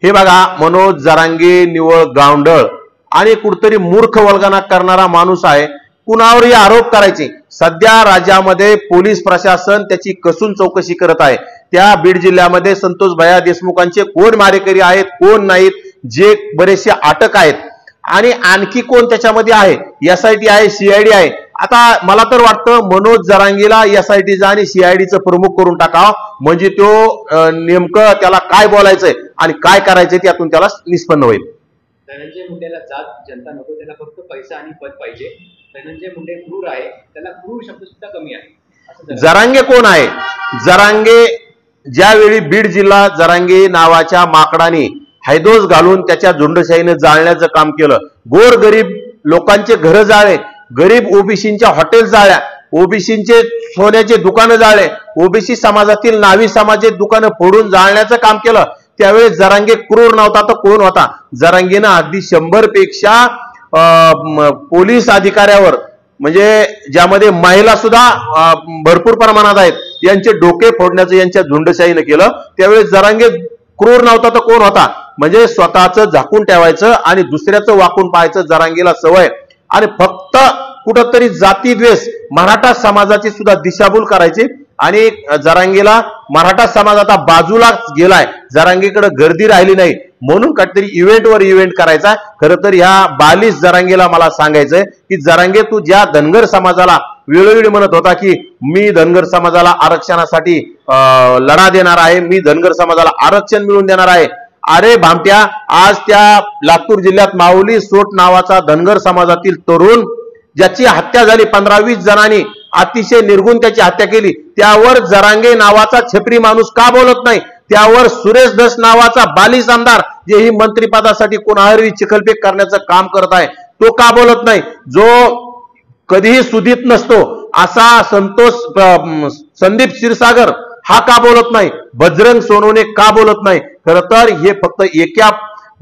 हे बघा, मनोज जरांगे निवळ गावंढळ आणि कुठतरी मूर्ख वल्गना करणारा माणूस आहे। कुणावरही आरोप करायचे। सध्या राज्यामध्ये पोलीस प्रशासन त्याची कसून चौकशी करत आहे। त्या बीड जिल्ह्यामध्ये संतोष भैया देशमुखांचे कोण मारेकरी आहेत, कोण नाहीत, जे बरेचसे अटक आहेत आणि आणखी कोण त्याच्यामध्ये आहे, एसआयटी आहे, सीआयडी आहे। आता मला तर वाटतं मनोज जरांगेला एसआयटीचा आणि सीआयडीचं प्रमुख करून टाकावं, म्हणजे तो नेमकं त्याला काय बोलायचंय आणि काय करायचंय त्यातून त्याला निष्पन्न होईल। धनंजय मुंडेला जात जनता नको, त्याला फक्त पैसा आणि पद पाहिजे। धनंजय मुंडे क्रूर आहे, त्याला क्रूर शब्द सुद्धा कमी आहे। जरांगे कोण आहे? जरांगे ज्यावेळी बीड जिल्हा जरांगे नावाच्या माकडाने हैदोस घालून त्याच्या झुंडशाहीने जाळण्याचं काम केलं। गोर गरीब लोकांचे घर जाळे, गरीब ओबीसींच्या हॉटेल जाळ्या, ओबीसींचे सोन्याचे दुकानं जाळले, ओबीसी समाजातील नावी समाजाचे दुकानं फोडून जाळण्याचं काम केलं। त्यावेळी जरांगे क्रूर नव्हता तर कोण होता? जरांगेनं अगदी 100 पेक्षा पोलीस अधिकाऱ्यावर, म्हणजे ज्यामध्ये महिला सुद्धा भरपूर प्रमाणात आहेत, यांचे डोके फोडण्याचं यांच्या झुंडशाहीनं केलं। त्यावेळी जरांगे क्रूर नव्हता तर कोण होता? म्हणजे स्वतःचं झाकून ठेवायचं आणि दुसऱ्याचं वाकून पाहायचं जरांगेला सवय, आणि फक्त कुठंतरी जाती द्वेष मराठा समाजाची सुद्धा दिशाभूल करायची। आणि जरांगेला मराठा समाज आता बाजूला गेलाय, जरांगेकडे गर्दी राहिली नाही, म्हणून काहीतरी इव्हेंटवर इव्हेंट करायचा। खरं तर ह्या बालिश जरांगेला मला सांगायचंय की जरांगे, तू ज्या धनगर समाजाला वेळोवेळी म्हणत होता की मी धनगर समाजाला आरक्षणासाठी लढा देणार आहे, मी धनगर समाजाला आरक्षण मिळवून देणार आहे, अरे भामट्या, आज त्या लातूर जिल्ह्यात माऊली सोट नावाचा धनगर समाजातील तरुण, ज्याची हत्या झाली, 15-20 जणांनी अतिशय निर्गुण त्याची हत्या केली, त्यावर जरांगे नावाचा छपरी माणूस का बोलत नाही? त्यावर सुरेश धस नावाचा बालिश आमदार, जे ही मंत्रिपदासाठी कोणावरही चिखलफेक करण्याचं काम करत आहे, तो का बोलत नाही? जो कधीही सुधीत नसतो असा संदीप क्षीरसागर हा का बोलत नाही? बजरंग सोनवणे का बोलत नाही? खरं तर हे फक्त एका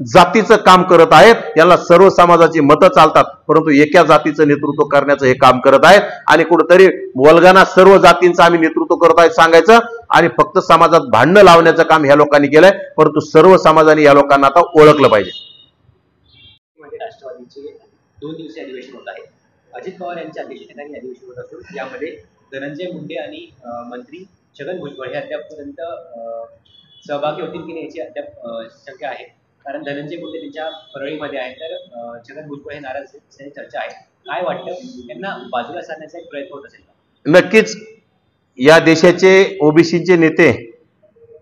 जातीचं काम करत आहेत, याला सर्व समाजाची मतं चालतात, परंतु एका जातीचं नेतृत्व करण्याचं हे काम करत आहेत। आणि कुठेतरी वल्गना सर्व जातींचं आम्ही नेतृत्व करत आहेत सांगायचं आणि फक्त समाजात भांडणं लावण्याचं काम ह्या लोकांनी केलंय, परंतु सर्व समाजाने या लोकांना आता ओळखलं पाहिजे। राष्ट्रवादीचे 2 दिवसीय अधिवेशन होत आहे। अजित पवार यांच्या अध्यक्षतेखाली अधिवेशन होत असून यामध्ये धनंजय मुंडे आणि मंत्री छगन भुजबळ हे अद्यापपर्यंत सहभागी होतील की नाही याची अद्याप शंका आहे, कारण धनंजय मुंडे त्यांच्या परळीमध्ये आहे, तर छगन भुजबळ हे नाराज असल्याची चर्चा आहे। काय वाटतं, त्यांना बाजूला सारण्याचा एक प्रयत्न होत असेल का? नक्कीच या देशाचे ओबीसीचे नेते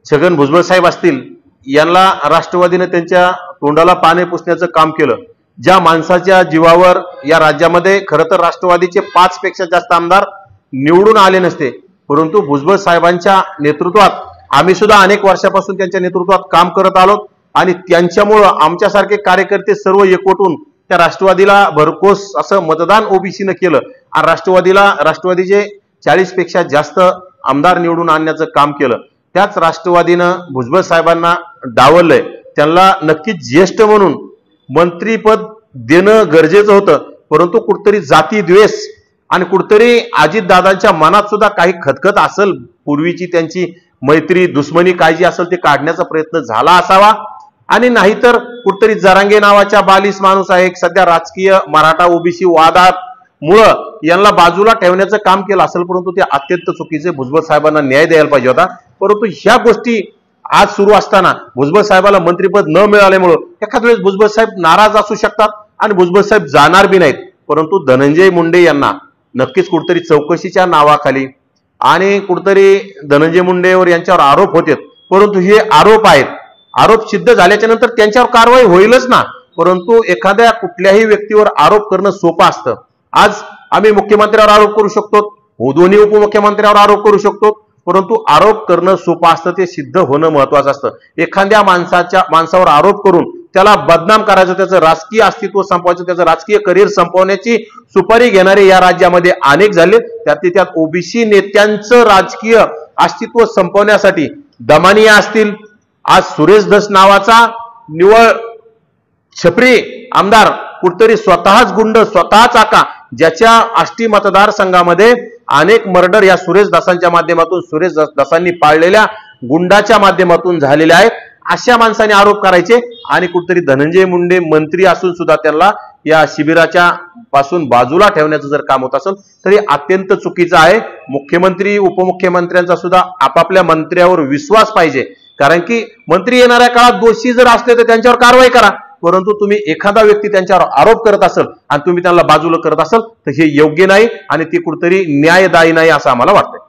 छगन भुजबळ साहेब असतील, यांना राष्ट्रवादीने त्यांच्या तोंडाला पाणी पुसण्याचं काम केलं। ज्या माणसाच्या जीवावर या राज्यामध्ये खरं तर राष्ट्रवादीचे 5 पेक्षा जास्त आमदार निवडून आले नसते, परंतु भुजबळ साहेबांच्या नेतृत्वात आम्ही सुद्धा अनेक वर्षापासून त्यांच्या नेतृत्वात काम करत आलो आणि त्यांच्यामुळं आमच्यासारखे कार्यकर्ते सर्व एकवटून त्या राष्ट्रवादीला भरघोस असं मतदान ओबीसीनं केलं आणि राष्ट्रवादीचे 40 पेक्षा जास्त आमदार निवडून आणण्याचं काम केलं। त्याच राष्ट्रवादीनं भुजबळ साहेबांना डावललंय, त्यांना नक्कीच ज्येष्ठ म्हणून मंत्रीपद देणं गरजेचं होतं, परंतु कुठतरी जाती द्वेष आणि कुठतरी अजितदादांच्या मनात सुद्धा काही खतखत असेल, पूर्वीची त्यांची मैत्री दुश्मनी काय जी असेल ते काढण्याचा प्रयत्न झाला असावा, आणि नाहीतर कुठतरी जरांगे नावाच्या बालिश माणूस आहे, सध्या राजकीय मराठा ओबीसी वादामुळं यांना बाजूला ठेवण्याचं काम केलं असेल, परंतु ते अत्यंत चुकीचे। भुजबळ साहेबांना न्याय द्यायला पाहिजे होता, परंतु ह्या गोष्टी आज सुरू असताना भुजबळ साहेबाला मंत्रिपद न मिळाल्यामुळं एखाद वेळेस भुजबळ साहेब नाराज असू शकतात आणि भुजबळ साहेब जाणार बी नाहीत, परंतु धनंजय मुंडे यांना नक्कीच कुठतरी चौकशीच्या नावाखाली आणि कुठतरी धनंजय मुंडेवर यांच्यावर आरोप होते, परंतु हे आरोप आहेत, आरोप सिद्ध झाल्याच्या नंतर त्यांच्यावर कारवाई होईलच ना, परंतु एखाद्या कुठल्याही व्यक्तीवर आरोप करणं सोपं असतं। आज आम्ही मुख्यमंत्र्यावर आरोप करू शकतो, दोन्ही उपमुख्यमंत्र्यावर आरोप करू शकतो, परंतु आरोप करणं सोपं असतं, ते सिद्ध होणं महत्वाचं असतं। एखाद्या माणसावर आरोप करून त्याला बदनाम करायचं, त्याचं राजकीय अस्तित्व संपवायचं, त्याचं राजकीय करिअर संपवण्याची सुपारी घेणारे या राज्यामध्ये अनेक झाले। त्यात ओबीसी नेत्यांचं राजकीय अस्तित्व संपवण्यासाठी दमानिया असतील, आज सुरेश धस नावाचा निवळ छपरी आमदार कुठतरी स्वतःच गुंड, स्वतःच आका, ज्याच्या आष्टी मतदारसंघामध्ये अनेक मर्डर या सुरेश दासांच्या माध्यमातून, सुरेश दासांनी पाळलेल्या गुंडाच्या माध्यमातून झालेले आहेत, अशा माणसाने आरोप करायचे आणि कुठेतरी धनंजय मुंडे मंत्री असून सुद्धा त्यांना या शिबिराच्या पासून बाजूला ठेवण्याचं जर काम होत असेल तरी अत्यंत चुकीचं आहे. मुख्यमंत्री उपमुख्यमंत्र्यांचा सुद्धा आपापल्या मंत्र्यावर विश्वास पाहिजे, कारण की मंत्री येणाऱ्या काळात दोषी जर असले तर त्यांच्यावर कारवाई करा, परंतु तुम्ही एखादा व्यक्ती त्यांच्यावर आरोप करत असाल आणि तुम्ही त्यांना बाजूला करत असाल तर हे योग्य नाही आणि ती कुठेतरी न्यायदायी नाही असं आम्हाला वाटतंय.